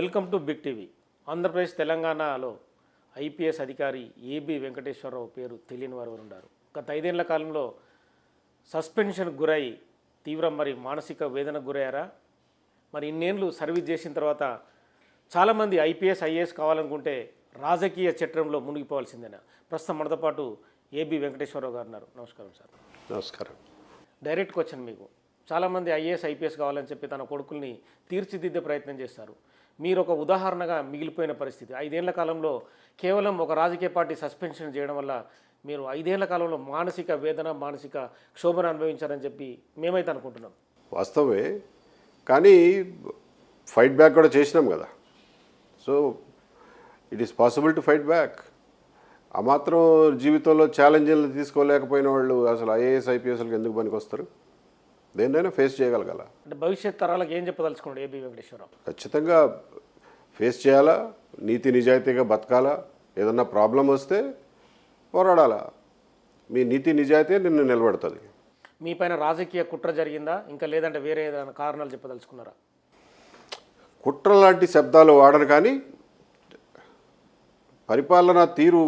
Welcome to Big TV. Andhra Pradesh తెలంగాణలో IPS అధికారి AB Venkateswararao పేరు తెలియని వారు ఉన్నారు. గత 5 ఏళ్ల కాలంలో సస్పెన్షన్కు గురై తీవ్ర మానసిక వేదనకు గురయ్యారా? మరి ఇన్నేళ్ళు సర్వీస్ చేసిన తర్వాత చాలామంది ఐపీఎస్ ఐఏఎస్ కావాలనుకుంటే రాజకీయ చట్రంలో మునిగిపోవాల్సిందేనా? ప్రస్తుతం మనతో పాటు ఏబి వెంకటేశ్వరరావు గారు ఉన్నారు. నమస్కారం సార్. నమస్కారం. డైరెక్ట్ క్వశ్చన్ మీకు. చాలామంది ఐఏఎస్ ఐపీఎస్ కావాలని చెప్పి తన కొడుకుల్ని తీర్చిదిద్దే ప్రయత్నం చేస్తారు. మీరు ఒక ఉదాహరణగా మిగిలిపోయిన పరిస్థితి. 5 ఏళ్ల కాలంలో కేవలం ఒక రాజకీయ పార్టీ సస్పెన్షన్ చేయడం వల్ల మీరు 5 ఏళ్ల కాలంలో మానసిక వేదన, మానసిక క్షోభను అనుభవించారని చెప్పి మేమైతే అనుకుంటున్నాం. వాస్తవమే, కానీ ఫైట్ బ్యాక్ కూడా చేసినాం కదా. So it is possible to fight back. ఆ మాత్రం జీవితంలో ఛాలెంజ్లు తీసుకోలేకపోయిన వాళ్ళు అసలు ఐఏఎస్ ఐపీఎస్లకు ఎందుకు పనికి వస్తారు? దేన్నైనా ఫేస్ చేయగలగాల. అంటే భవిష్యత్ తరాలకు ఏం చెప్పదలుచుకున్నాడు ఏబి వెంకటేశ్వరరావు? ఖచ్చితంగా ఫేస్ చేయాలా, నీతి నిజాయితీగా బతకాలా, ఏదన్నా ప్రాబ్లం వస్తే పోరాడాలా. మీ నీతి నిజాయితీ నిన్ను నిలబెడుతుంది. మీ పైన రాజకీయ కుట్ర జరిగిందా, ఇంకా లేదంటే వేరే ఏదైనా కారణాలు చెప్పదలుచుకున్నారా? కుట్ర లాంటి శబ్దాలు వాడరు, కానీ పరిపాలనా తీరు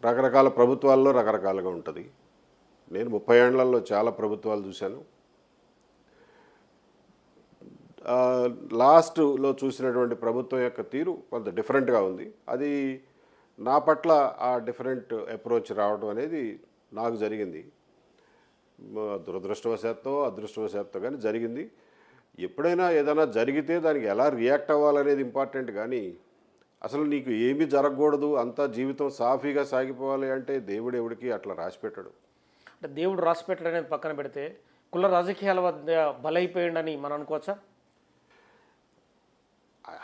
రకరకాల ప్రభుత్వాల్లో రకరకాలుగా ఉంటుంది. నేను 30 ఏళ్లలో చాలా ప్రభుత్వాలు చూశాను. లాస్ట్లో చూసినటువంటి ప్రభుత్వం యొక్క తీరు కొంత డిఫరెంట్గా ఉంది. అది నా పట్ల ఆ డిఫరెంట్ అప్రోచ్ రావడం అనేది నాకు జరిగింది. దురదృష్టవశాత్తు అదృష్టవశాత్తు కానీ జరిగింది. ఎప్పుడైనా ఏదైనా జరిగితే దానికి ఎలా రియాక్ట్ అవ్వాలనేది ఇంపార్టెంట్, కానీ అసలు నీకు ఏమీ జరగకూడదు, అంతా జీవితం సాఫీగా సాగిపోవాలి అంటే దేవుడు ఎవడికి అట్లా రాసిపెట్టాడు. అంటే దేవుడు రాసిపెట్టడం అనేది పక్కన పెడితే కుల రాజకీయాల వద్ద బలైపోయిందని మనం అనుకోవచ్చా?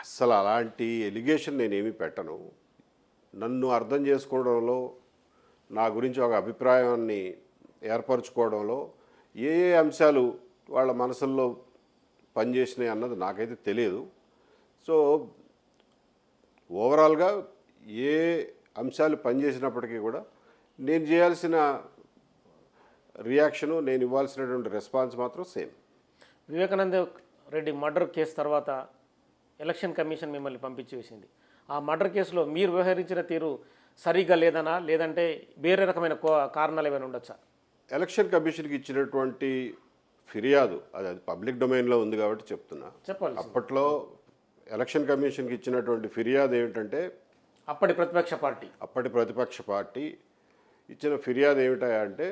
అస్సలు అలాంటి ఎలిగేషన్ నేనేమీ పెట్టను. నన్ను అర్థం చేసుకోవడంలో, నా గురించి ఒక అభిప్రాయాన్ని ఏర్పరచుకోవడంలో ఏ ఏ అంశాలు వాళ్ళ మనసుల్లో పనిచేసినాయి అన్నది నాకైతే తెలియదు. సో ఓవరాల్గా ఏ అంశాలు పనిచేసినప్పటికీ కూడా నేను చేయాల్సిన రియాక్షను, నేను ఇవ్వాల్సినటువంటి రెస్పాన్స్ మాత్రం same. Vivekananda Reddy murder case తర్వాత ఎలక్షన్ కమిషన్ మిమ్మల్ని పంపించి వేసింది. ఆ మర్డర్ కేసులో మీరు వ్యవహరించిన తీరు సరిగ్గా లేదనా, లేదంటే వేరే రకమైన కారణాలు ఏమైనా ఉండొచ్చా? ఎలక్షన్ కమిషన్కి ఇచ్చినటువంటి ఫిర్యాదు అది పబ్లిక్ డొమైన్లో ఉంది కాబట్టి చెప్తున్నా. చెప్పాలి. అప్పట్లో ఎలక్షన్ కమిషన్కి ఇచ్చినటువంటి ఫిర్యాదు ఏమిటంటే, అప్పటి ప్రతిపక్ష పార్టీ ఇచ్చిన ఫిర్యాదు ఏమిటంటే,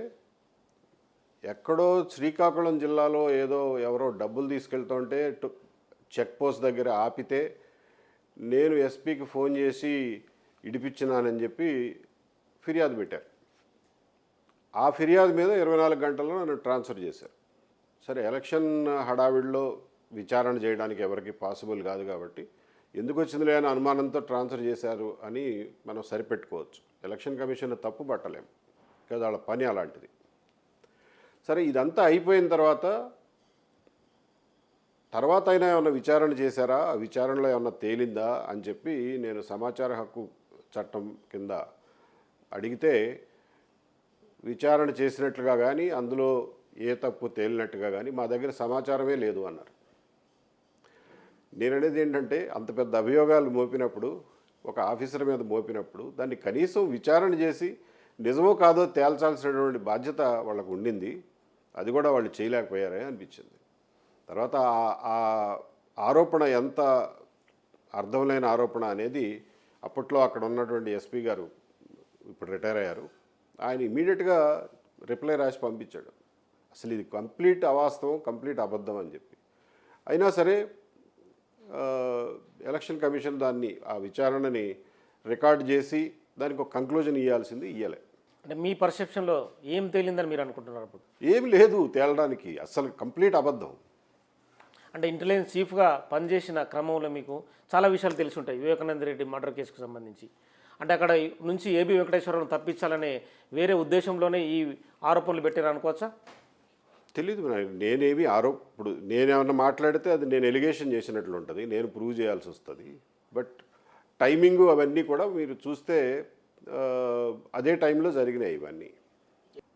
ఎక్కడో శ్రీకాకుళం జిల్లాలో ఏదో ఎవరో డబ్బులు తీసుకెళ్తుంటే చెక్ పోస్ట్ దగ్గర ఆపితే నేను ఎస్పీకి ఫోన్ చేసి ఇడిపించినానని చెప్పి ఫిర్యాదు పెట్టారు. ఆ ఫిర్యాదు మీద 24 గంటల్లో నన్ను ట్రాన్స్ఫర్ చేశారు. సరే, ఎలక్షన్ హడావిడిలో విచారణ చేయడానికి ఎవరికి పాసిబుల్ కాదు కాబట్టి ఎందుకు వచ్చిందిలే అని అనుమానంతో ట్రాన్స్ఫర్ చేశారు అని మనం సరిపెట్టుకోవచ్చు. ఎలక్షన్ కమిషన్ తప్పు పట్టలేము కదా, వాళ్ళ పని అలాంటిది. సరే, ఇదంతా అయిపోయిన తర్వాత అయినా ఏమన్నా విచారణ చేశారా, ఆ విచారణలో ఏమన్నా తేలిందా అని చెప్పి నేను సమాచార హక్కు చట్టం కింద అడిగితే, విచారణ చేసినట్లుగా కానీ అందులో ఏ తప్పు తేలినట్టుగా కానీ మా దగ్గర సమాచారమే లేదు అన్నారు. నేననేది ఏంటంటే, అంత పెద్ద అభియోగాలు మోపినప్పుడు, ఒక ఆఫీసర్ మీద మోపినప్పుడు దాన్ని కనీసం విచారణ చేసి నిజమో కాదో తేల్చాల్సినటువంటి బాధ్యత వాళ్ళకు ఉండింది. అది కూడా వాళ్ళు చేయలేకపోయారే అనిపించింది. తర్వాత ఆ ఆరోపణ ఎంత అర్థం లేని ఆరోపణ అనేది అప్పట్లో అక్కడ ఉన్నటువంటి ఎస్పీ గారు, ఇప్పుడు రిటైర్ అయ్యారు, ఆయన ఇమీడియట్గా రిప్లై రాసి పంపించాడు. అసలు ఇది కంప్లీట్ అవాస్తవం, కంప్లీట్ అబద్ధం అని చెప్పి. అయినా సరే ఎలక్షన్ కమిషన్ దాన్ని, ఆ విచారణని రికార్డ్ చేసి దానికి ఒక కంక్లూజన్ ఇవ్వాల్సింది ఇవ్వలే. అంటే మీ పర్సెప్షన్లో ఏం తేలిందని మీరు అనుకుంటున్నారు? అప్పుడు ఏమి లేదు తేలడానికి, అసలు కంప్లీట్ అబద్ధం. అంటే ఇంటెలిజెన్స్ చీఫ్గా పనిచేసిన క్రమంలో మీకు చాలా విషయాలు తెలిసి ఉంటాయి వివేకానంద రెడ్డి మర్డర్ కేసుకు సంబంధించి. అంటే అక్కడ నుంచి ఏబి వెంకటేశ్వరరావును తప్పించాలనే వేరే ఉద్దేశంలోనే ఈ ఆరోపణలు పెట్టారు అనుకోవచ్చా? తెలీదు. నేనేమి ఇప్పుడు నేనేమన్నా మాట్లాడితే అది నేను ఎలిగేషన్ చేసినట్లు ఉంటుంది, నేను ప్రూవ్ చేయాల్సి వస్తుంది. బట్ టైమింగు అవన్నీ కూడా మీరు చూస్తే అదే టైంలో జరిగినాయి ఇవన్నీ.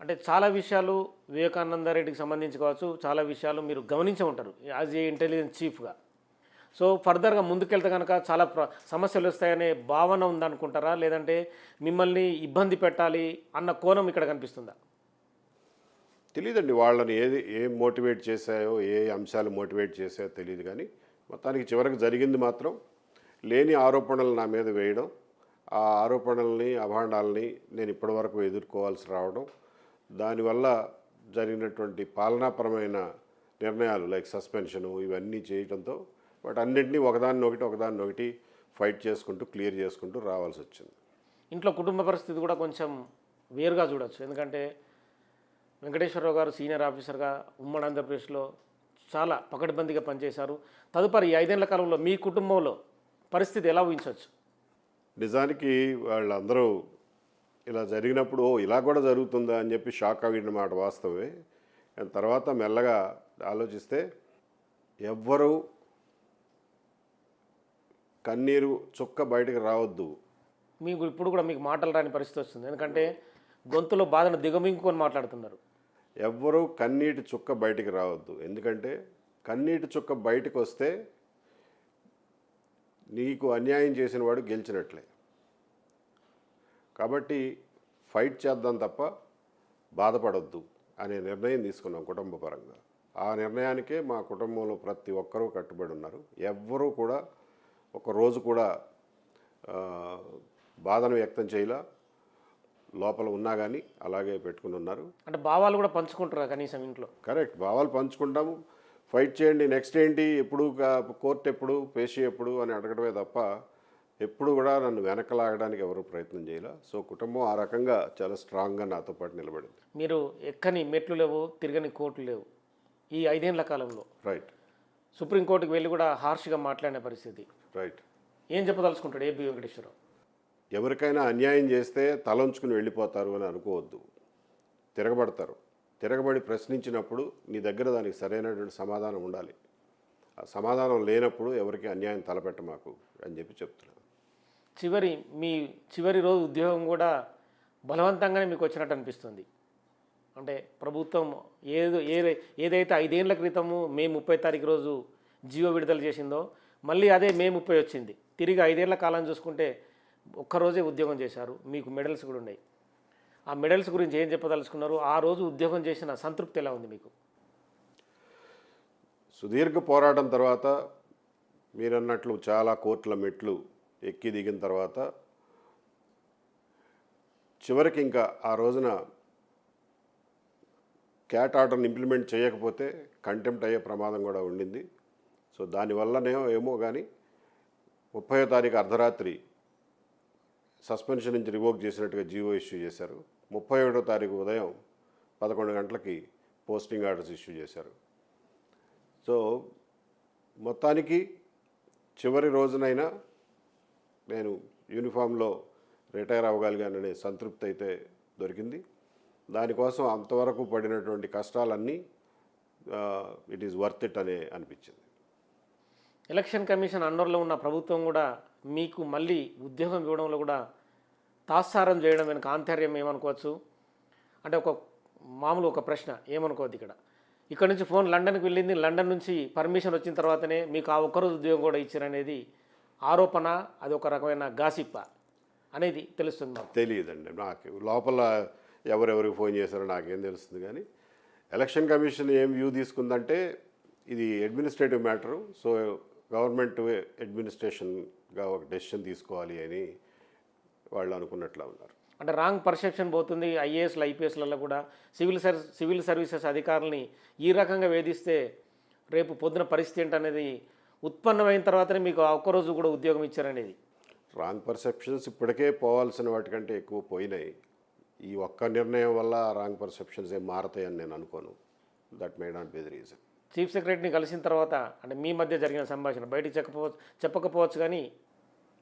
అంటే చాలా విషయాలు వివేకానంద రెడ్డికి సంబంధించి కావచ్చు, చాలా విషయాలు మీరు గమనించే ఉంటారు యాజ్ ఏ ఇంటెలిజెన్స్ చీఫ్గా. సో ఫర్దర్గా ముందుకెళ్తే కనుక చాలా సమస్యలు వస్తాయనే భావన ఉందనుకుంటారా, లేదంటే మిమ్మల్ని ఇబ్బంది పెట్టాలి అన్న కోణం ఇక్కడ కనిపిస్తుందా? తెలియదండి వాళ్ళని ఏం మోటివేట్ చేశాయో, ఏ అంశాలు మోటివేట్ చేశాయో తెలియదు, కానీ మొత్తానికి చివరికి జరిగింది మాత్రం లేని ఆరోపణలు నా మీద వేయడం, ఆ ఆరోపణల్ని అభాండాలని నేను ఇప్పటివరకు ఎదుర్కోవాల్సి రావడం, దానివల్ల జరిగినటువంటి పాలనాపరమైన నిర్ణయాలు లైక్ సస్పెన్షను ఇవన్నీ చేయడంతో వాటన్నింటినీ ఒకదాన్నొకటి ఫైట్ చేసుకుంటూ క్లియర్ చేసుకుంటూ రావాల్సి వచ్చింది. ఇంట్లో కుటుంబ పరిస్థితి కూడా కొంచెం వేరుగా చూడొచ్చు. ఎందుకంటే వెంకటేశ్వరరావు గారు సీనియర్ ఆఫీసర్గా ఉమ్మడి ఆంధ్రప్రదేశ్లో చాలా పకడ్బందీగా పనిచేశారు. తదుపరి ఈ 5 ఏళ్ల కాలంలో మీ కుటుంబంలో పరిస్థితి ఎలా ఊహించవచ్చు? నిజానికి వాళ్ళందరూ ఇలా జరిగినప్పుడు ఇలా కూడా జరుగుతుందా అని చెప్పి షాక్ అయ్యిన మాట వాస్తవమే. కానీ తర్వాత మెల్లగా ఆలోచిస్తే ఎవ్వరూ కన్నీరు చుక్క బయటకు రావద్దు. మీకు ఇప్పుడు కూడా మీకు మాటలు రాని పరిస్థితి వస్తుంది. ఎందుకంటే గొంతులో బాధను దిగమింగుకొని మాట్లాడుతున్నారు. ఎవ్వరూ కన్నీటి చుక్క బయటికి రావద్దు. ఎందుకంటే కన్నీటి చుక్క బయటకు వస్తే నీకు అన్యాయం చేసిన వాడు గెలిచినట్లే. కాబట్టి ఫైట్ చేద్దాం తప్ప బాధపడొద్దు అనే నిర్ణయం తీసుకున్నాం కుటుంబ పరంగా. ఆ నిర్ణయానికే మా కుటుంబంలో ప్రతి ఒక్కరూ కట్టుబడి ఉన్నారు. ఎవ్వరూ కూడా ఒకరోజు కూడా బాధను వ్యక్తం చేయలా, లోపల ఉన్నా కానీ అలాగే పెట్టుకుని ఉన్నారు. అంటే భావాలు కూడా పంచుకుంటారా కనీసం ఇంట్లో? కరెక్ట్, భావాలు పంచుకుంటాము. ఫైట్ చేయండి, నెక్స్ట్ ఏంటి, ఎప్పుడు కోర్టు ఎప్పుడు, పేషీ ఎప్పుడు అని అడగడమే తప్ప ఎప్పుడు కూడా నన్ను వెనకలాగడానికి ఎవరు ప్రయత్నం చేయాల. సో కుటుంబం ఆ రకంగా చాలా స్ట్రాంగ్గా నాతో పాటు నిలబడింది. మీరు ఎక్కని మెట్లు లేవు, తిరగని కోర్టులు లేవు ఈ 5 ఏళ్ల కాలంలో. రైట్. సుప్రీంకోర్టుకి వెళ్ళి కూడా హార్ష్గా మాట్లాడిన పరిస్థితి. రైట్. ఏం చెప్పదలుచుకుంటాడు ఏబి వెంకటేశ్వరరావు? ఎవరికైనా అన్యాయం చేస్తే తలంచుకుని వెళ్ళిపోతారు అని అనుకోవద్దు. తిరగబడతారు. తిరగబడి ప్రశ్నించినప్పుడు నీ దగ్గర దానికి సరైనటువంటి సమాధానం ఉండాలి. ఆ సమాధానం లేనప్పుడు ఎవరికి అన్యాయం తలపెట్ట మాకు అని చెప్పి చెప్తున్నాను. మీ చివరి రోజు ఉద్యోగం కూడా బలవంతంగానే మీకు వచ్చినట్టు అనిపిస్తుంది. అంటే ప్రభుత్వం ఏదైతే 5 ఏళ్ల క్రితము మే 30 తారీఖు రోజు జీవో విడుదల చేసిందో మళ్ళీ అదే మే 30 వచ్చింది. తిరిగి 5 ఏళ్ల కాలం చూసుకుంటే ఒక్కరోజే ఉద్యోగం చేశారు. మీకు మెడల్స్ కూడా ఉన్నాయి. ఆ మెడల్స్ గురించి ఏం చెప్పదలుచుకున్నారు? ఆ రోజు ఉద్యోగం చేసిన సంతృప్తి ఎలా ఉంది మీకు? సుదీర్ఘ పోరాటం తర్వాత మీరన్నట్లు చాలా కోర్టుల మెట్లు ఎక్కి దిగిన తర్వాత చివరికి ఇంకా ఆ రోజున క్యాట్ ఆర్డర్ని ఇంప్లిమెంట్ చేయకపోతే కంటెంప్ట్ అయ్యే ప్రమాదం కూడా ఉండింది. సో దానివల్లనే ఏమో కానీ 30వ తారీఖు అర్ధరాత్రి సస్పెన్షన్ నుంచి రివోక్ చేసినట్టుగా జీవో ఇష్యూ చేశారు. 31వ తారీఖు ఉదయం 11 గంటలకి పోస్టింగ్ ఆర్డర్స్ ఇష్యూ చేశారు. సో మొత్తానికి చివరి రోజునైనా నేను యూనిఫామ్లో రిటైర్ అవ్వగలిగాననే సంతృప్తి అయితే దొరికింది. దానికోసం అంతవరకు పడినటువంటి కష్టాలన్నీ ఇట్ ఈస్ వర్త్ ఇట్ అనే అనిపించింది. ఎలక్షన్ కమిషన్ అండర్లో ఉన్న ప్రభుత్వం కూడా మీకు మళ్ళీ ఉద్యోగం ఇవ్వడంలో కూడా తాత్సారం చేయడం వెనుక ఆంతర్యం ఏమనుకోవచ్చు? అంటే ఒక ప్రశ్న ఏమనుకోవద్దు. ఇక్కడ నుంచి ఫోన్ లండన్కి వెళ్ళింది, లండన్ నుంచి పర్మిషన్ వచ్చిన తర్వాతనే మీకు ఆ ఒక్కరోజు ఉద్యోగం కూడా ఇచ్చారనేది ఆరోపణ, అది ఒక రకమైన గాసిప్ అనేది తెలుస్తుంది మాకు. తెలియదండి నాకు లోపల ఎవరెవరికి ఫోన్ చేశారో నాకేం తెలుస్తుంది. కానీ ఎలక్షన్ కమిషన్ ఏం వ్యూ తీసుకుందంటే ఇది అడ్మినిస్ట్రేటివ్ మ్యాటరు, సో గవర్నమెంట్ అడ్మినిస్ట్రేషన్గా ఒక డెసిషన్ తీసుకోవాలి అని వాళ్ళు అనుకున్నట్లా ఉన్నారు. అంటే రాంగ్ పర్సెప్షన్ పోతుంది. ఐఏఎస్లు ఐపీఎస్లలో కూడా సివిల్ సర్వీసెస్ అధికారులని ఈ రకంగా వేధిస్తే రేపు పొద్దున పరిస్థితి ఏంటనేది ఉత్పన్నమైన తర్వాతనే మీకు ఆ ఒక్కరోజు కూడా ఉద్యోగం ఇచ్చారనేది. రాంగ్ పర్సెప్షన్స్ ఇప్పటికే పోవాల్సిన వాటికంటే ఎక్కువ పోయినాయి. ఈ ఒక్క నిర్ణయం వల్ల రాంగ్ పర్సెప్షన్స్ ఏం మారతాయని నేను అనుకోను. That may not be the reason. Chief సెక్రటరీని కలిసిన తర్వాత అంటే మీ మధ్య జరిగిన సంభాషణ బయటికి చెప్పకపోవచ్చు, కానీ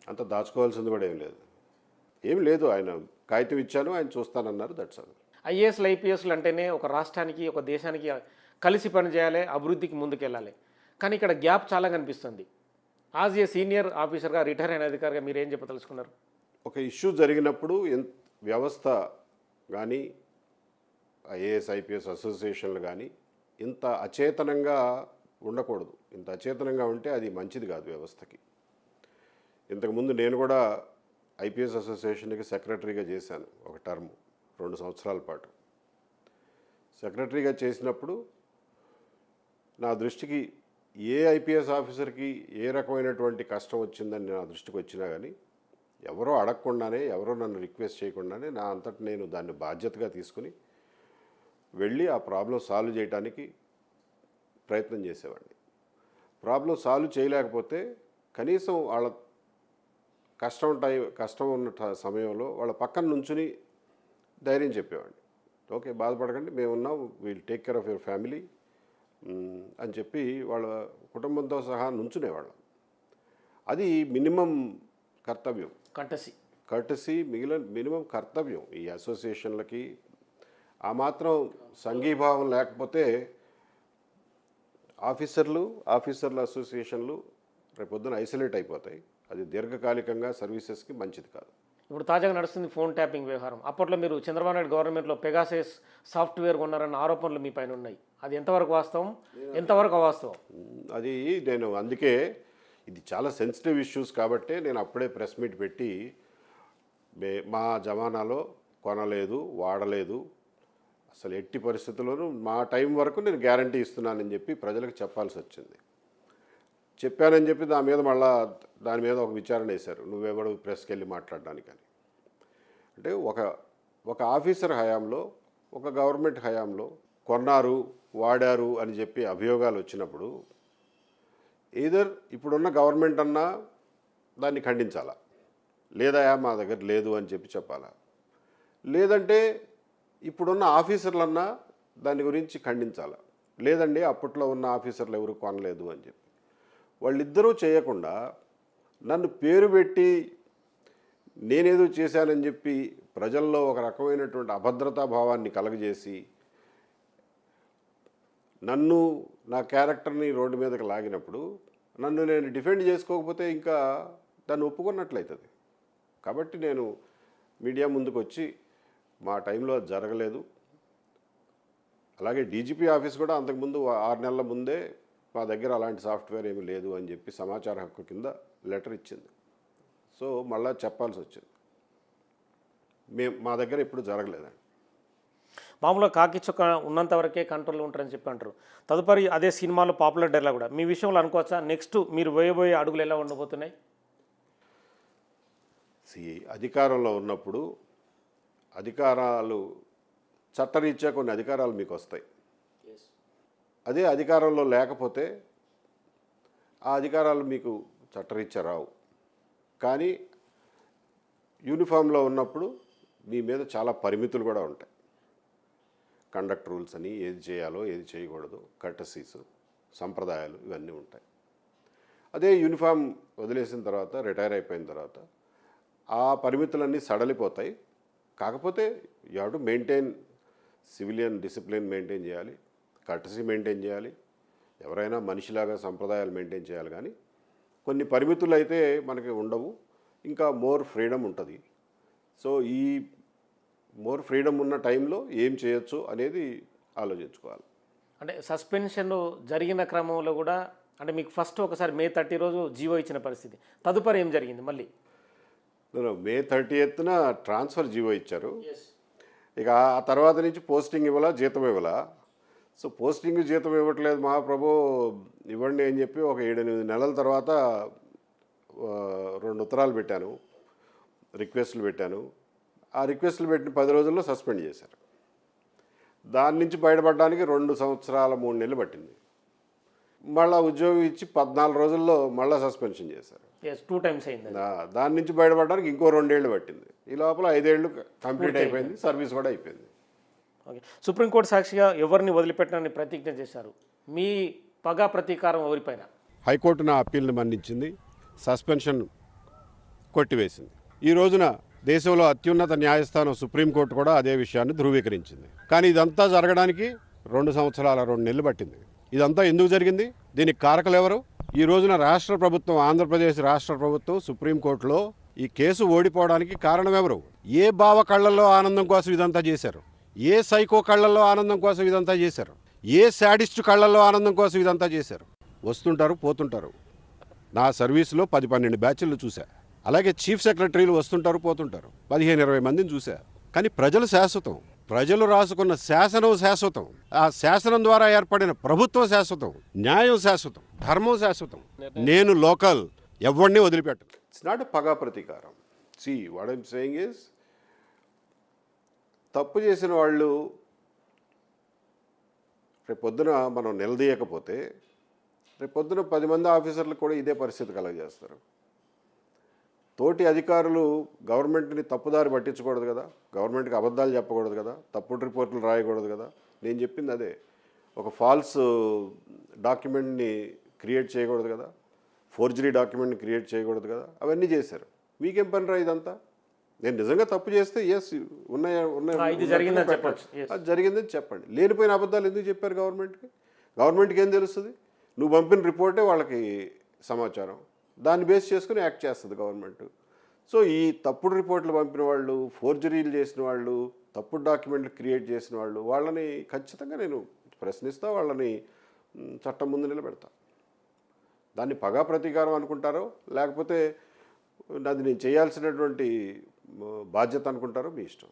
అంత దాచుకోవాల్సింది కూడా ఏం లేదు. ఆయన కాగితం ఇచ్చాను, ఆయన చూస్తానన్నారు. That's all. ఐఏఎస్లు ఐపీఎస్లు అంటేనే ఒక రాష్ట్రానికి ఒక దేశానికి కలిసి పనిచేయాలి, అభివృద్ధికి ముందుకెళ్ళాలి. కానీ ఇక్కడ గ్యాప్ చాలా కనిపిస్తుంది. యాజ్ ఏ సీనియర్ ఆఫీసర్గా, రిటైర్ అయిన అధికారిగా మీరు ఏం చెప్పదలుచుకున్నారు? ఒక ఇష్యూ జరిగినప్పుడు వ్యవస్థ కానీ ఐఏఎస్ ఐపీఎస్ అసోసియేషన్లు కానీ ఇంత అచేతనంగా ఉండకూడదు. ఇంత అచేతనంగా ఉంటే అది మంచిది కాదు వ్యవస్థకి. ఇంతకుముందు నేను కూడా ఐపీఎస్ అసోసియేషన్కి సెక్రటరీగా చేశాను ఒక టర్మ్ 2 సంవత్సరాల పాటు. సెక్రటరీగా చేసినప్పుడు నా దృష్టికి ఏ ఐపీఎస్ ఆఫీసర్కి ఏ రకమైనటువంటి కష్టం వచ్చిందని నా దృష్టికి వచ్చినా కానీ ఎవరో అడగకుండానే, ఎవరో నన్ను రిక్వెస్ట్ చేయకుండానే నా అంతటి నేను దాన్ని బాధ్యతగా తీసుకుని వెళ్ళి ఆ ప్రాబ్లం సాల్వ్ చేయడానికి ప్రయత్నం చేసేవాడిని. ప్రాబ్లం సాల్వ్ చేయలేకపోతే కనీసం వాళ్ళ కష్టం ఉన్న సమయంలో వాళ్ళ పక్కన నుంచుని ధైర్యం చెప్పేవాడిని. ఓకే, బాధపడకండి, మేమున్నాం, we'll take care of your family అని చెప్పి వాళ్ళ కుటుంబంతో సహా నుంచునేవాళ్ళం. అది మినిమం కర్తవ్యం, కర్టసీ మినిమం కర్తవ్యం ఈ అసోసియేషన్లకి. ఆ మాత్రం సంఘీభావం లేకపోతే ఆఫీసర్ల అసోసియేషన్లు రేపొద్దున ఐసోలేట్ అయిపోతాయి. అది దీర్ఘకాలికంగా సర్వీసెస్కి మంచిది కాదు. ఇప్పుడు తాజాగా నడుస్తుంది ఫోన్ ట్యాపింగ్ వ్యవహారం. అప్పట్లో మీరు చంద్రబాబు నాయుడు గవర్నమెంట్లో పెగాసస్ సాఫ్ట్వేర్ కొన్నారన్న ఆరోపణలు మీ పైన ఉన్నాయి. అది ఎంతవరకు వాస్తవం, ఎంతవరకు అవాస్తవం? అది నేను అందుకే ఇది చాలా సెన్సిటివ్ ఇష్యూస్ కాబట్టి నేను అప్పుడే ప్రెస్ మీట్ పెట్టి మా జమానాలో కొనలేదు, వాడలేదు, అసలు ఎట్టి పరిస్థితుల్లోనూ మా టైం వరకు నేను గ్యారంటీ ఇస్తున్నానని చెప్పి ప్రజలకు చెప్పాల్సి వచ్చింది. చెప్పానని చెప్పి దాని మీద ఒక విచారణ వేశారు, నువ్వెవడు ప్రెస్కి వెళ్ళి మాట్లాడడానికని. అంటే ఒక ఆఫీసర్ హయాంలో, ఒక గవర్నమెంట్ హయాంలో కొన్నారు, వాడారు అని చెప్పి అభియోగాలు వచ్చినప్పుడు ఈధర్ ఇప్పుడున్న గవర్నమెంట్ అన్నా దాన్ని ఖండించాలా, లేదా మా దగ్గర లేదు అని చెప్పి చెప్పాలా, లేదంటే ఇప్పుడున్న ఆఫీసర్లన్నా దాని గురించి ఖండించాలా, లేదండి అప్పట్లో ఉన్న ఆఫీసర్లు ఎవరు కొనలేదు అని చెప్పి. వాళ్ళిద్దరూ చేయకుండా నన్ను పేరు పెట్టి నేనేదో చేశానని చెప్పి ప్రజల్లో ఒక రకమైనటువంటి అభద్రతా భావాన్ని కలగజేసి నన్ను, నా క్యారెక్టర్ని రోడ్డు మీదకి లాగినప్పుడు నన్ను నేను డిఫెండ్ చేసుకోకపోతే ఇంకా దాన్ని ఒప్పుకున్నట్లయితుంది. కాబట్టి నేను మీడియా ముందుకు వచ్చి మా టైంలో అది జరగలేదు, అలాగే డీజీపీ ఆఫీస్ కూడా అంతకుముందు 6 నెలల ముందే మా దగ్గర అలాంటి సాఫ్ట్వేర్ ఏమీ లేదు అని చెప్పి సమాచార హక్కు కింద లెటర్ ఇచ్చింది. సో మళ్ళా చెప్పాల్సి వచ్చింది, మా దగ్గర ఎప్పుడు జరగలేదండి. మామూలుగా కాకి చొక్క ఉన్నంత వరకే కంట్రోల్లో ఉంటారని చెప్పి అంటారు. తదుపరి అదే సినిమాలో పాపులర్ డైలాగ్ కూడా మీ విషయంలో అనుకోవచ్చా? నెక్స్ట్ మీరు వేయబోయే అడుగులు ఎలా ఉండబోతున్నాయి? అధికారంలో ఉన్నప్పుడు చట్టరీత్యా కొన్ని అధికారాలు మీకు వస్తాయి. అదే అధికారంలో లేకపోతే ఆ అధికారాలు మీకు చట్టరీత్యా రావు. కానీ యూనిఫామ్లో ఉన్నప్పుడు మీ మీద చాలా పరిమితులు కూడా ఉంటాయి. కండక్ట్ రూల్స్ అని, ఏది చేయాలో ఏది చేయకూడదు, కర్టసీస్, సంప్రదాయాలు ఇవన్నీ ఉంటాయి. అదే యూనిఫామ్ వదిలేసిన తర్వాత, రిటైర్ అయిపోయిన తర్వాత ఆ పరిమితులన్నీ సడలిపోతాయి. కాకపోతే you have to maintain civilian discipline maintain చేయాలి, కర్టసీ మెయింటైన్ చేయాలి, ఎవరైనా మనిషిలాగా సంప్రదాయాలు మెయింటైన్ చేయాలి. కానీ కొన్ని పరిమితులు అయితే మనకి ఉండవు, ఇంకా మోర్ ఫ్రీడమ్ ఉంటుంది. సో ఈ మోర్ ఫ్రీడమ్ ఉన్న టైంలో ఏం చేయొచ్చు అనేది ఆలోచించుకోవాలి. అంటే సస్పెన్షన్ జరిగిన క్రమంలో కూడా అంటే మీకు ఫస్ట్ ఒకసారి May 30 రోజు జీవో ఇచ్చిన పరిస్థితి, తదుపరి ఏం జరిగింది? మళ్ళీ May 30న ట్రాన్స్ఫర్ జీవో ఇచ్చారు. ఇక ఆ తర్వాత నుంచి పోస్టింగ్ ఇవ్వాలా, జీతం ఇవ్వాలా. సో పోస్టింగ్ జీతం ఇవ్వట్లేదు మహాప్రభు ఇవ్వండి అని చెప్పి ఒక 7-8 నెలల తర్వాత 2 ఉత్తరాలు పెట్టాను, రిక్వెస్ట్లు పెట్టాను. ఆ రిక్వెస్ట్లు పెట్టిన 10 రోజుల్లో సస్పెండ్ చేశారు. దాని నుంచి బయటపడడానికి 2 సంవత్సరాల 3 నెలలు పట్టింది. మళ్ళీ ఉద్యోగం ఇచ్చి 14 రోజుల్లో మళ్ళీ సస్పెన్షన్ చేశారు. 2 times అయింది. దాని నుంచి బయటపడడానికి ఇంకో 2 ఏళ్ళు పట్టింది. ఈ లోపల 5 ఏళ్ళు కంప్లీట్ అయిపోయింది, సర్వీస్ కూడా అయిపోయింది. ఓకే, సుప్రీంకోర్టు సాక్షిగా ఎవరిని వదిలిపెట్టనని ప్రతిజ్ఞ చేశారు. మీ పగ ప్రతీకారం ఎవరిపైన? హైకోర్టు నా అప్పీల్ని మన్నించింది, సస్పెన్షన్ కొట్టివేసింది. ఈ రోజున దేశంలో అత్యున్నత న్యాయస్థానం సుప్రీంకోర్టు కూడా అదే విషయాన్ని ధృవీకరించింది. కానీ ఇదంతా జరగడానికి 2 సంవత్సరాల 2 నెలలు పట్టింది. ఇదంతా ఎందుకు జరిగింది? దీనికి కారకులు ఎవరు? ఈ రోజున రాష్ట్ర ప్రభుత్వం, ఆంధ్రప్రదేశ్ రాష్ట్ర ప్రభుత్వం సుప్రీంకోర్టులో ఈ కేసు ఓడిపోవడానికి కారణం ఎవరు? ఏ బావ కళ్ళల్లో ఆనందం కోసం ఇదంతా చేశారు? ఏ సైకో కళ్ళల్లో ఆనందం కోసం ఇదంతా చేశారు? ఏ శాడిస్టు కళ్ళల్లో ఆనందం కోసం ఇదంతా చేశారు? వస్తుంటారు పోతుంటారు. నా సర్వీస్లో 10-12 బ్యాచ్లు చూసా. అలాగే చీఫ్ సెక్రటరీలు వస్తుంటారు పోతుంటారు, 15-20 మందిని చూసా. కానీ ప్రజలు శాశ్వతం. ప్రజలు రాసుకున్న శాసనం శాశ్వతం. ఆ శాసనం ద్వారా ఏర్పడిన ప్రభుత్వం శాశ్వతం, న్యాయం శాశ్వతం, ధర్మం శాశ్వతం. నేను లోకల్, ఎవరిని వదిలిపెట్టను. ఇట్స్ నాట్ పగా ప్రతీకారం. See what I'm saying is, తప్పు చేసిన వాళ్ళు రేపొద్దున మనం నిలదీయకపోతే రేపొద్దున 10 మంది ఆఫీసర్లకు కూడా ఇదే పరిస్థితి కలగజేస్తారు. తోటి అధికారులు గవర్నమెంట్ని తప్పుదారి పట్టించకూడదు కదా, గవర్నమెంట్కి అబద్ధాలు చెప్పకూడదు కదా, తప్పుడు రిపోర్టులు రాయకూడదు కదా. నేను చెప్పింది అదే. ఒక ఫాల్స్ డాక్యుమెంట్ని క్రియేట్ చేయకూడదు కదా, ఫోర్జరీ డాక్యుమెంట్ని క్రియేట్ చేయకూడదు కదా. అవన్నీ చేశారు. మీకేం పని రా ఇదంతా? నేను నిజంగా తప్పు చేస్తే ఎస్ ఇది జరిగిందని చెప్పొచ్చు. అది జరిగిందని చెప్పండి. లేనిపోయిన అబద్ధాలు ఎందుకు చెప్పారు గవర్నమెంట్కి? గవర్నమెంట్కి ఏం తెలుస్తుంది? నువ్వు పంపిన రిపోర్టే వాళ్ళకి సమాచారం, దాన్ని బేస్ చేసుకుని యాక్ట్ చేస్తుంది గవర్నమెంట్. సో ఈ తప్పుడు రిపోర్ట్లు పంపిన వాళ్ళు, ఫోర్జరీలు చేసిన వాళ్ళు, తప్పుడు డాక్యుమెంట్లు క్రియేట్ చేసిన వాళ్ళు, వాళ్ళని ఖచ్చితంగా నేను ప్రశ్నిస్తా, వాళ్ళని చట్టం ముందు నిలబెడతా. దాన్ని పగా ప్రతీకారం అనుకుంటారో లేకపోతే అది నేను చేయాల్సినటువంటి బాధ్యత అనుకుంటారో మీ ఇష్టం.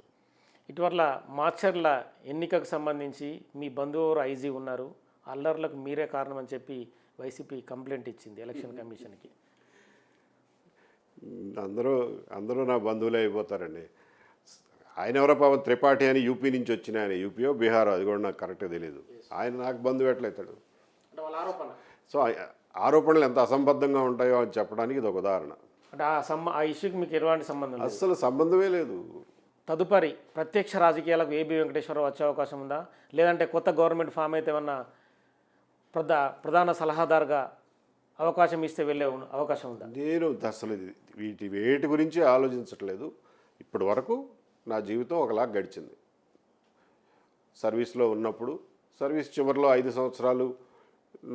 ఇటీవల మాచర్ల ఎన్నికకు సంబంధించి మీ బంధువు ఐజీ ఉన్నారు, అల్లర్లకు మీరే కారణం అని చెప్పి వైసీపీ కంప్లైంట్ ఇచ్చింది ఎలక్షన్ కమిషన్కి. అందరూ నా బంధువులే అయిపోతారండి. ఆయన ఎవరో పాపం త్రిపాఠి అని యూపీ నుంచి వచ్చిన ఆయన, యూపీయో బీహారో, అది కూడా నాకు కరెక్ట్గా తెలియదు. ఆయన నాకు బంధువు ఎట్లయితాడు? సో ఆరోపణలు ఎంత అసంబద్ధంగా ఉంటాయో అని చెప్పడానికి ఇది ఒక ఉదాహరణ. అంటే ఆ ఇష్యూకి మీకు ఎలాంటి సంబంధం లేదు? అస్సలు సంబంధమే లేదు. తదుపరి ప్రత్యక్ష రాజకీయాలకు ఏబీ వెంకటేశ్వరరావు వచ్చే అవకాశం ఉందా, లేదంటే కొత్త గవర్నమెంట్ ఫామ్ అయితే ఏమన్నా ప్రధాన సలహాదారుగా అవకాశం ఇస్తే వెళ్ళే అవకాశం ఉందా? నేను అసలు వేటి గురించి ఆలోచించట్లేదు. ఇప్పటి వరకు నా జీవితం ఒకలా గడిచింది. సర్వీస్లో ఉన్నప్పుడు సర్వీస్ చివరిలో 5 సంవత్సరాలు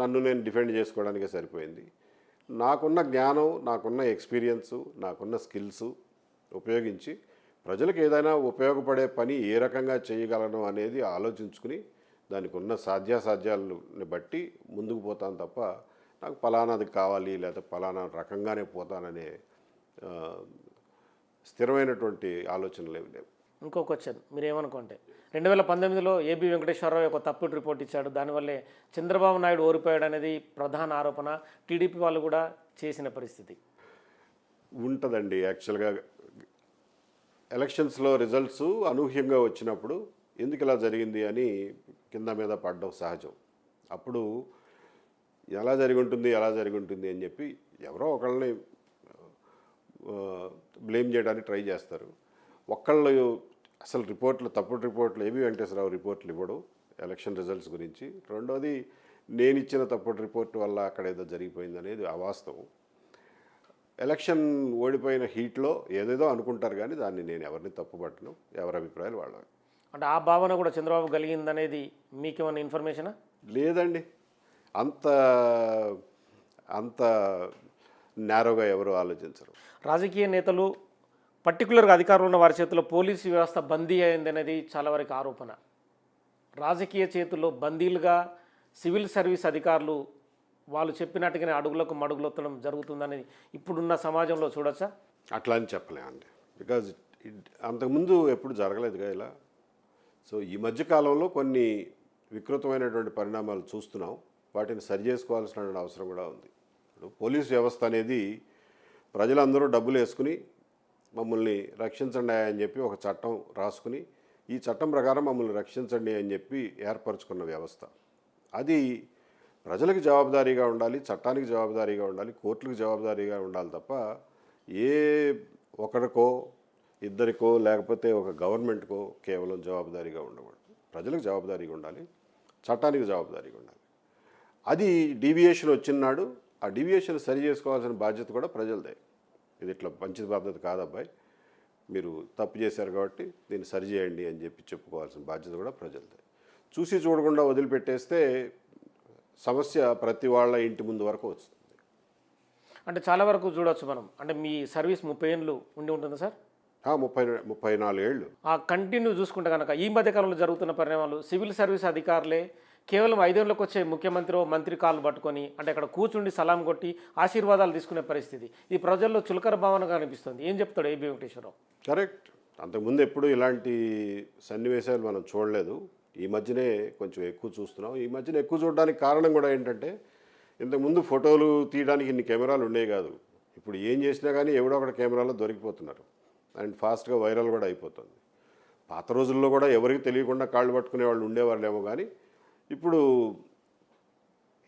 నన్ను నేను డిఫెండ్ చేసుకోవడానికే సరిపోయింది. నాకున్న జ్ఞానం, నాకున్న ఎక్స్పీరియన్సు, నాకున్న స్కిల్స్ ఉపయోగించి ప్రజలకు ఏదైనా ఉపయోగపడే పని ఏ రకంగా చేయగలను అనేది ఆలోచించుకుని దానికి ఉన్న సాధ్యాసాధ్యాలని బట్టి ముందుకు పోతాను తప్ప నాకు ఫలానాది కావాలి లేదా ఫలానా రకంగానే పోతాననే స్థిరమైనటువంటి ఆలోచనలు ఏమి లేవు. ఇంకో క్వశ్చన్ మీరేమనుకుంటే, 2019లో ఏబీ వెంకటేశ్వరరావు ఒక తప్పుడు రిపోర్ట్ ఇచ్చాడు, దానివల్లే చంద్రబాబు నాయుడు ఓడిపోయాడు అనేది ప్రధాన ఆరోపణ, టీడీపీ వాళ్ళు కూడా చేసిన పరిస్థితి ఉంటుందండి. యాక్చువల్గా ఎలక్షన్స్లో రిజల్ట్స్ అనూహ్యంగా వచ్చినప్పుడు ఎందుకు ఇలా జరిగింది అని కింద మీద పడడం సహజం. అప్పుడు ఎలా జరిగి ఉంటుంది అని చెప్పి ఎవరో ఒకళ్ళని బ్లేమ్ చేయడానికి ట్రై చేస్తారు. ఒకళ్ళు అసలు తప్పుడు రిపోర్ట్లు ఏబీ వెంకటేశ్వరరావు రిపోర్ట్లు ఇవ్వడు ఎలక్షన్ రిజల్ట్స్ గురించి. రెండోది నేను ఇచ్చిన తప్పుడు రిపోర్ట్ వల్ల అక్కడ ఏదో జరిగిపోయింది అనేది అవాస్తవం. ఎలక్షన్ ఓడిపోయిన హీట్లో ఏదేదో అనుకుంటారు, కానీ దాన్ని నేను ఎవరిని తప్పుపట్టను. ఎవరి అభిప్రాయాలు వాళ్ళవి. అంటే ఆ భావన కూడా చంద్రబాబు కలిగిందనేది మీకేమైనా ఇన్ఫర్మేషనా? లేదండి, అంత నేరోగా ఎవరు ఆలోచించరు. రాజకీయ నేతలు పర్టికులర్గా అధికారులు ఉన్న వారి చేతిలో పోలీసు వ్యవస్థ బందీ అయింది అనేది చాలా వరకు ఆరోపణ. రాజకీయ చేతుల్లో బందీలుగా సివిల్ సర్వీస్ అధికారులు వాళ్ళు చెప్పినట్టుగానే అడుగులకు మడుగులొత్తడం జరుగుతుందనేది ఇప్పుడున్న సమాజంలో చూడొచ్చా? అట్లా అని చెప్పలేమండి, బికాజ్ అంతకుముందు ఎప్పుడు జరగలేదుగా ఇలా. సో ఈ మధ్యకాలంలో కొన్ని వికృతమైనటువంటి పరిణామాలు చూస్తున్నాం. వాటిని సరి చేసుకోవాల్సిన అవసరం కూడా ఉంది. ఇప్పుడు పోలీస్ వ్యవస్థ అనేది ప్రజలందరూ డబ్బులు వేసుకుని మమ్మల్ని రక్షించండి అని చెప్పి ఒక చట్టం రాసుకుని ఈ చట్టం ప్రకారం మమ్మల్ని రక్షించండి అని చెప్పి ఏర్పరచుకున్న వ్యవస్థ. అది ప్రజలకు జవాబుదారీగా ఉండాలి, చట్టానికి జవాబుదారీగా ఉండాలి, కోర్టులకు జవాబుదారీగా ఉండాలి తప్ప ఏ ఒకరికో ఇద్దరికో లేకపోతే ఒక గవర్నమెంట్కో కేవలం జవాబుదారీగా ఉండకూడదు. ప్రజలకు జవాబుదారీగా ఉండాలి, చట్టానికి జవాబుదారీగా ఉండాలి. అది డీవియేషన్ వచ్చినాడు ఆ డీవియేషన్ సరి చేసుకోవాల్సిన బాధ్యత కూడా ప్రజలదే. ఇది ఇట్లా మంచి పద్ధతి కాదబ్బాయి, మీరు తప్పు చేశారు కాబట్టి దీన్ని సరి చేయండి అని చెప్పి చెప్పుకోవాల్సిన బాధ్యత కూడా ప్రజలదే. చూసి చూడకుండా వదిలిపెట్టేస్తే సమస్య ప్రతి వాళ్ళ ఇంటి ముందు వరకు వస్తుంది. అంటే చాలా వరకు చూడవచ్చు మనం. అంటే మీ సర్వీస్ 30 ఏళ్ళు ఉండి ఉంటుందా సార్? 34 ఏళ్ళు. ఆ కంటిన్యూ చూసుకుంటే కనుక ఈ మధ్యకాలంలో జరుగుతున్న పరిణామాలు సివిల్ సర్వీస్ అధికారులే కేవలం 5 ఏళ్ళకి వచ్చే ముఖ్యమంత్రి మంత్రి కాళ్ళు పట్టుకొని అంటే అక్కడ కూర్చుండి సలాం కొట్టి ఆశీర్వాదాలు తీసుకునే పరిస్థితి ఈ ప్రజల్లో చులకర భావనగా అనిపిస్తుంది. ఏం చెప్తాడు ఏబి వెంకటేశ్వరరావు? కరెక్ట్. అంతకుముందు ఎప్పుడు ఇలాంటి సన్నివేశాలు మనం చూడలేదు. ఈ మధ్యనే కొంచెం ఎక్కువ చూస్తున్నాం. ఈ మధ్యన ఎక్కువ చూడడానికి కారణం కూడా ఏంటంటే ఇంతకుముందు ఫోటోలు తీయడానికి ఇన్ని కెమెరాలు ఉండేవి కాదు. ఇప్పుడు ఏం చేసినా కానీ ఎవడో ఒకటి కెమెరాలో దొరికిపోతున్నారు అండ్ ఫాస్ట్గా వైరల్ కూడా అయిపోతుంది. పాత రోజుల్లో కూడా ఎవరికి తెలియకుండా కాళ్ళు పట్టుకునే వాళ్ళు ఉండేవాళ్ళేమో, కానీ ఇప్పుడు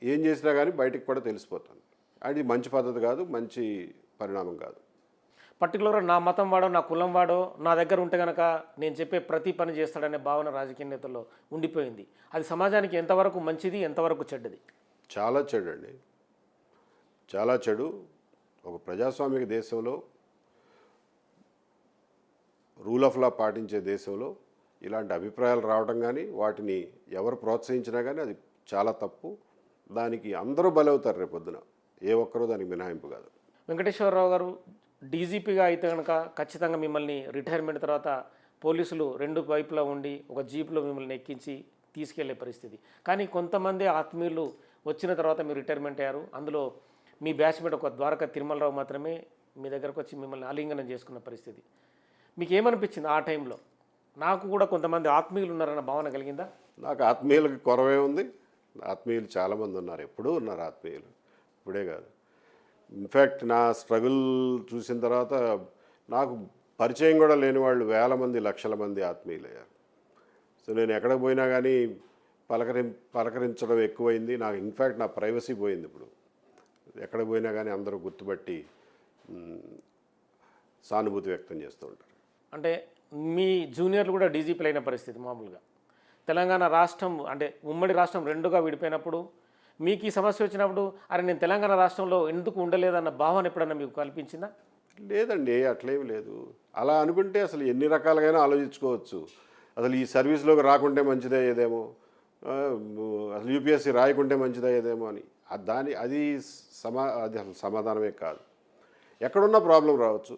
ఏం చేసినా కానీ బయటకు కూడా తెలిసిపోతుంది. అది మంచి పద్ధతి కాదు, మంచి పరిణామం కాదు. పర్టికులర్గా నా మతం వాడో నా కులం వాడో నా దగ్గర ఉంటే కనుక నేను చెప్పే ప్రతి పని చేస్తాడనే భావన రాజకీయ నేతల్లో ఉండిపోయింది. అది సమాజానికి ఎంతవరకు మంచిది, ఎంతవరకు చెడ్డది? చాలా చెడు అండి, చాలా చెడు. ఒక ప్రజాస్వామిక దేశంలో, రూల్ ఆఫ్ లా పాటించే దేశంలో ఇలాంటి అభిప్రాయాలు రావడం కానీ వాటిని ఎవరు ప్రోత్సహించినా కానీ అది చాలా తప్పు. దానికి అందరూ బలవుతారు రేపొద్దున, ఏ ఒక్కరూ దానికి మినహాయింపు కాదు. వెంకటేశ్వరరావు గారు డీజీపీగా అయితే కనుక ఖచ్చితంగా మిమ్మల్ని రిటైర్మెంట్ తర్వాత పోలీసులు 2 వైపులా ఉండి ఒక జీప్లో మిమ్మల్ని ఎక్కించి తీసుకెళ్లే పరిస్థితి. కానీ కొంతమంది ఆత్మీయులు వచ్చిన తర్వాత మీరు రిటైర్మెంట్ అయ్యారు. అందులో మీ బ్యాచ్మేట్ ఒక ద్వారకా తిరుమలరావు మాత్రమే మీ దగ్గరకు వచ్చి మిమ్మల్ని ఆలింగనం చేసుకున్న పరిస్థితి. మీకు ఏమనిపించింది ఆ టైంలో? నాకు కూడా కొంతమంది ఆత్మీయులు ఉన్నారన్న భావన కలిగిందా? నాకు ఆత్మీయులకి కొరవే ఉంది. ఆత్మీయులు చాలామంది ఉన్నారు, ఎప్పుడూ ఉన్నారు ఆత్మీయులు, ఇప్పుడే కాదు. ఇన్ఫ్యాక్ట్ నా స్ట్రగుల్ చూసిన తర్వాత నాకు పరిచయం కూడా లేని వాళ్ళు వేల మంది, లక్షల మంది ఆత్మీయులయ్యారు. సో నేను ఎక్కడికి పోయినా కానీ పలకరించడం ఎక్కువైంది. నాకు ఇన్ఫ్యాక్ట్ నా ప్రైవసీ పోయింది. ఇప్పుడు ఎక్కడికి పోయినా కానీ అందరూ గుర్తుపట్టి సానుభూతి వ్యక్తం చేస్తూ ఉంటారు. అంటే మీ జూనియర్లు కూడా డీజీపీలు అయిన పరిస్థితి మామూలుగా. తెలంగాణ రాష్ట్రం అంటే ఉమ్మడి రాష్ట్రం 2గా విడిపోయినప్పుడు మీకు ఈ సమస్య వచ్చినప్పుడు అరే నేను తెలంగాణ రాష్ట్రంలో ఎందుకు ఉండలేదన్న భావన ఎప్పుడన్నా మీకు కల్పించిందా? లేదండి, అట్లేమి లేదు. అలా అనుకుంటే అసలు ఎన్ని రకాలుగానే ఆలోచించుకోవచ్చు. అసలు ఈ సర్వీస్లోకి రాకుంటే మంచిదయ్యేదేమో, అసలు యూపీఎస్సీ రాయకుంటే మంచిదయ్యేదేమో అని. అది అసలు సమాధానమే కాదు. ఎక్కడున్నా ప్రాబ్లం రావచ్చు,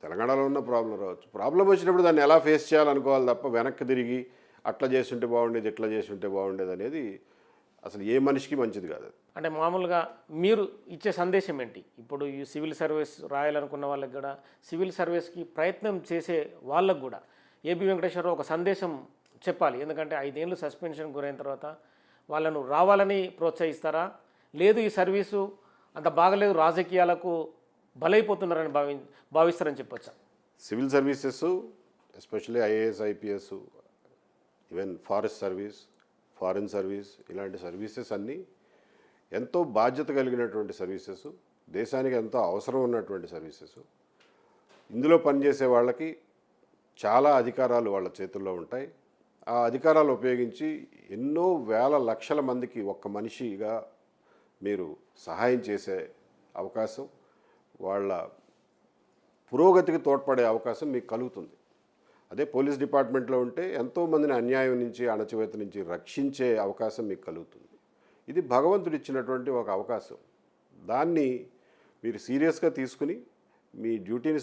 తెలంగాణలో ఉన్న ప్రాబ్లం రావచ్చు. ప్రాబ్లం వచ్చినప్పుడు దాన్ని ఎలా ఫేస్ చేయాలనుకోవాలి తప్ప వెనక్కి తిరిగి అట్లా చేస్తుంటే బాగుండేది, ఇట్లా చేస్తుంటే బాగుండేది అనేది అసలు ఏ మనిషికి మంచిది కాదు. అంటే మామూలుగా మీరు ఇచ్చే సందేశం ఏంటి? ఇప్పుడు ఈ సివిల్ సర్వీస్ రాయాలనుకున్న వాళ్ళకి కూడా, సివిల్ సర్వీస్కి ప్రయత్నం చేసే వాళ్ళకు కూడా ఏబి వెంకటేశ్వరరావు ఒక సందేశం చెప్పాలి. ఎందుకంటే 5 ఏళ్ళు సస్పెన్షన్ గురైన తర్వాత వాళ్ళను రావాలని ప్రోత్సహిస్తారా, లేదు ఈ సర్వీసు అంత బాగలేదు రాజకీయాలకు బలైపోతున్నారని భావిస్తారని చెప్పొచ్చా? Civil services, especially IAS, IPS, even forest service, foreign service, ఇలాంటి సర్వీసెస్ అన్నీ ఎంతో బాధ్యత కలిగినటువంటి సర్వీసెస్, దేశానికి ఎంతో అవసరం ఉన్నటువంటి సర్వీసెస్. ఇందులో పనిచేసే వాళ్ళకి చాలా అధికారాలు వాళ్ళ చేతుల్లో ఉంటాయి. ఆ అధికారాలు ఉపయోగించి ఎన్నో వేల లక్షల మందికి ఒక్క మనిషిగా మీరు సహాయం చేసే అవకాశం, వాళ్ళ పురోగతికి తోడ్పడే అవకాశం మీకు కలుగుతుంది. అదే పోలీస్ డిపార్ట్మెంట్లో ఉంటే ఎంతోమందిని అన్యాయం నుంచి, అణచివేత నుంచి రక్షించే అవకాశం మీకు కలుగుతుంది. ఇది భగవంతుడు ఇచ్చినటువంటి ఒక అవకాశం. దాన్ని మీరు సీరియస్గా తీసుకుని మీ డ్యూటీని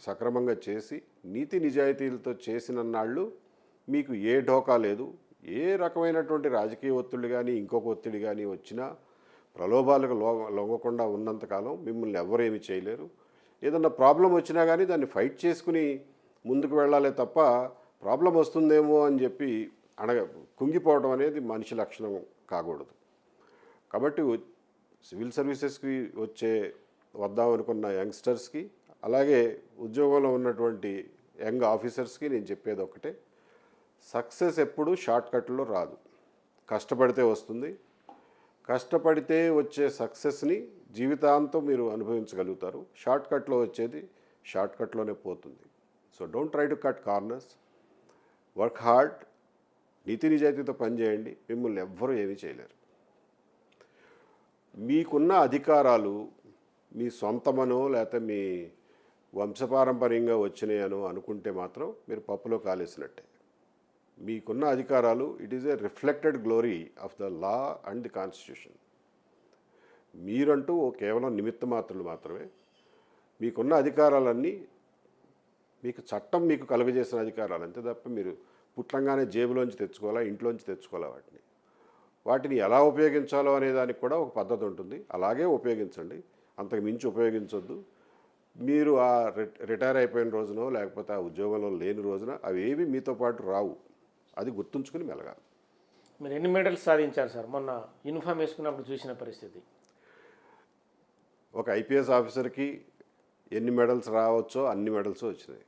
సక్రమంగా చేసి నీతి నిజాయితీలతో చేసిన నాళ్ళు మీకు ఏ ఢోకా లేదు. ఏ రకమైనటువంటి రాజకీయ ఒత్తిడి కానీ ఇంకొక ఒత్తిడి కానీ వచ్చినా ప్రలోభాలకు లొంగకుండా ఉన్నంతకాలం మిమ్మల్ని ఎవరు ఏమి చేయలేరు. ఏదన్నా ప్రాబ్లం వచ్చినా కానీ దాన్ని ఫైట్ చేసుకుని ముందుకు వెళ్ళాలి తప్ప ప్రాబ్లం వస్తుందేమో అని చెప్పి కుంగిపోవడం అనేది మనిషి లక్షణం కాకూడదు. కాబట్టి సివిల్ సర్వీసెస్కి వద్దామనుకున్న యంగ్స్టర్స్కి, అలాగే ఉద్యోగంలో ఉన్నటువంటి యంగ్ ఆఫీసర్స్కి నేను చెప్పేది ఒకటే, సక్సెస్ ఎప్పుడు షార్ట్కట్లో రాదు. కష్టపడితే వస్తుంది. కష్టపడితే వచ్చే సక్సెస్ని జీవితాంతం మీరు అనుభవించగలుగుతారు. షార్ట్కట్లో వచ్చేది షార్ట్కట్లోనే పోతుంది. So don't try to cut corners, work hard, నీతి నిజాయితీతో పనిచేయండి. మిమ్మల్ని ఎవ్వరూ ఏమీ చేయలేరు. మీకున్న అధికారాలు మీ సొంతమనో లేకపోతే మీ వంశపారంపర్యంగా వచ్చినాయనో అనుకుంటే మాత్రం మీరు పప్పులో కాలేసినట్టే. మీకున్న అధికారాలు it is a reflected glory of the law and the constitution. మీరంటూ కేవలం నిమిత్త మాత్రులు మాత్రమే. మీకున్న అధికారాలన్నీ మీకు చట్టం మీకు కలుగజేసిన అధికారాలు అంతే తప్ప మీరు పుట్లంగానే జేబులోంచి తెచ్చుకోవాలా, ఇంట్లోంచి తెచ్చుకోవాలా. వాటిని ఎలా ఉపయోగించాలో అనే దానికి కూడా ఒక పద్ధతి ఉంటుంది. అలాగే ఉపయోగించండి, అంతకు మించి ఉపయోగించొద్దు. మీరు ఆ రిటైర్ అయిపోయిన రోజునో లేకపోతే ఆ ఉద్యోగంలో లేని రోజున అవి ఏవి మీతో పాటు రావు. అది గుర్తుంచుకుని మెలగాలి. మీరు ఎన్ని మెడల్స్ సాధించారు సార్? మొన్న యూనిఫామ్ వేసుకున్నప్పుడు చూసిన పరిస్థితి. ఒక ఐపీఎస్ ఆఫీసర్కి ఎన్ని మెడల్స్ రావచ్చో అన్ని మెడల్స్ వచ్చినాయి.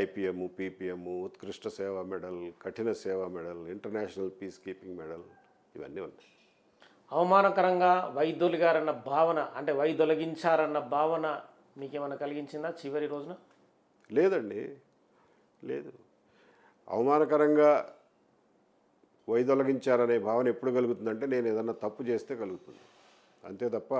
ఐపీఎం, పీపీఎం, ఉత్కృష్ట సేవా మెడల్, కఠిన సేవా medal, international piece keeping medal, ఇవన్నీ ఉన్నాయి. అవమానకరంగా వైదొలిగారన్న భావన, అంటే వైదొలగించారన్న భావన మీకేమైనా కలిగించిందా చివరి రోజున? లేదండి, లేదు. అవమానకరంగా వైదొలగించారనే భావన ఎప్పుడు కలుగుతుందంటే నేను ఏదన్నా తప్పు చేస్తే కలుగుతుంది. అంతే తప్ప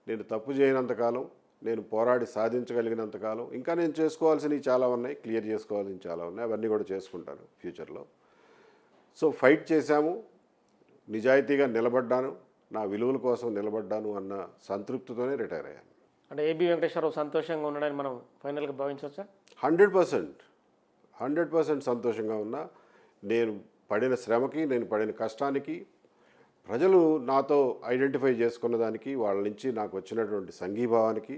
నేను తప్పు చేయనంతకాలం, నేను పోరాడి సాధించగలిగినంతకాలం ఇంకా నేను చేసుకోవాల్సినవి చాలా ఉన్నాయి, క్లియర్ చేసుకోవాల్సినవి చాలా ఉన్నాయి. అవన్నీ కూడా చేసుకుంటాను ఫ్యూచర్లో. సో ఫైట్ చేశాము, నిజాయితీగా నిలబడ్డాను, నా విలువల కోసం నిలబడ్డాను అన్న సంతృప్తితోనే రిటైర్ అయ్యాను. అంటే ఏబి వెంకటేశ్వరరావు సంతోషంగా ఉన్నాడని మనం ఫైనల్గా భావించవచ్చా? 100% సంతోషంగా ఉన్నా. నేను పడిన శ్రమకి, నేను పడిన కష్టానికి, ప్రజలు నాతో ఐడెంటిఫై చేసుకున్న దానికి, వాళ్ళ నుంచి నాకు వచ్చినటువంటి సంఘీభావానికి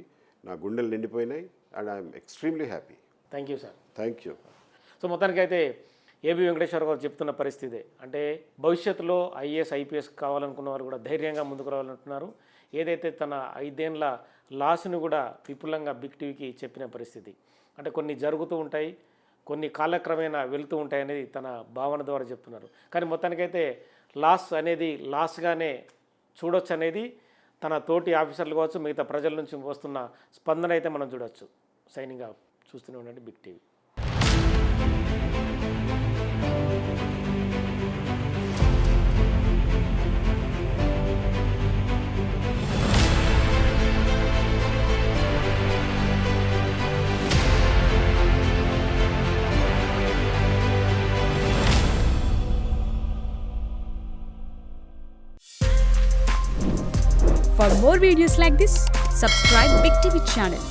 నా గుండెలు నిండిపోయినాయి. And I'm extremely happy. Thank you sir. Thank you. So మొత్తానికైతే ఏబి వెంకటేశ్వర గారు చెప్తున్న పరిస్థితి అంటే భవిష్యత్తులో ఐఏఎస్ ఐపీఎస్ కావాలనుకున్న వారు కూడా ధైర్యంగా ముందుకు రావాలంటున్నారు. ఏదైతే తన 5 ఏళ్ల లాస్ను కూడా విపులంగా బిగ్ టీవీకి చెప్పిన పరిస్థితి. అంటే కొన్ని జరుగుతూ ఉంటాయి, కొన్ని కాలక్రమేణా వెళుతూ ఉంటాయి అనేది తన భావన ద్వారా చెప్తున్నారు. కానీ మొత్తానికైతే లాస్ అనేది లాస్గానే చూడొచ్చు అనేది తన తోటి ఆఫీసర్లు కావచ్చు, మిగతా ప్రజల నుంచి వస్తున్న స్పందన అయితే మనం చూడొచ్చు. Signing off. చూస్తూనే ఉండండి Big TV. For more videos like this, subscribe Big TV channel.